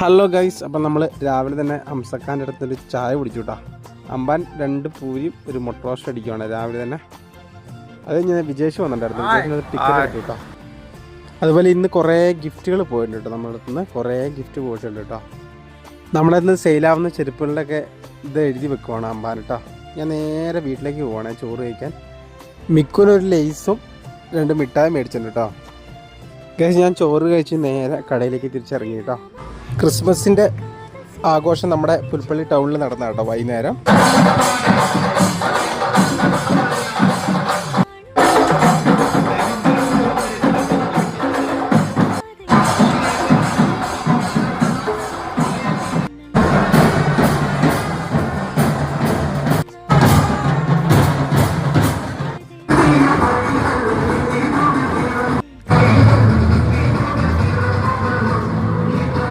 Hello guys, അപ്പം നമ്മൾ രാവിലെ തന്നെ അംസക്കാൻ്റെ അടുത്തൊരു ചായ കുടിച്ചു കേട്ടോ. അമ്പാൻ 2 പൂരിയും ഒരു മുട്ട റോസ്റ്റ് അടിക്കുവാണ് രാവിലെ തന്നെ. അത് ഞാൻ വിജേഷ് വന്നിട്ടുണ്ടായിരുന്നു, വിജേഷിന് ടിക്കറ്റ് എടുത്തു കേട്ടോ. അതുപോലെ ഇന്ന് കുറേ ഗിഫ്റ്റുകൾ പോയിട്ടുണ്ട് കേട്ടോ. നമ്മുടെ അടുത്ത് നിന്ന് കുറേ ഗിഫ്റ്റ് പോയിട്ടുണ്ട് കേട്ടോ. നമ്മുടെ അടുത്ത് നിന്ന് സെയിലാവുന്ന ചെരുപ്പുകളുടെയൊക്കെ ഇത് എഴുതി വെക്കുവാണ് അമ്പാൻ കേട്ടോ. ഞാൻ നേരെ വീട്ടിലേക്ക് പോവാണ് ചോറ് കഴിക്കാൻ. മിക്കുനൊരു ലേസും 2 മിഠായി മേടിച്ചിട്ടുണ്ട് കേട്ടോ. ഗൈസ്, ഞാൻ ചോറ് കഴിച്ച് നേരെ കടയിലേക്ക് തിരിച്ചിറങ്ങി കേട്ടോ. ക്രിസ്മസിൻ്റെ ആഘോഷം നമ്മുടെ പുൽപ്പള്ളി ടൗണിൽ നടന്ന കേട്ടോ വൈകുന്നേരം.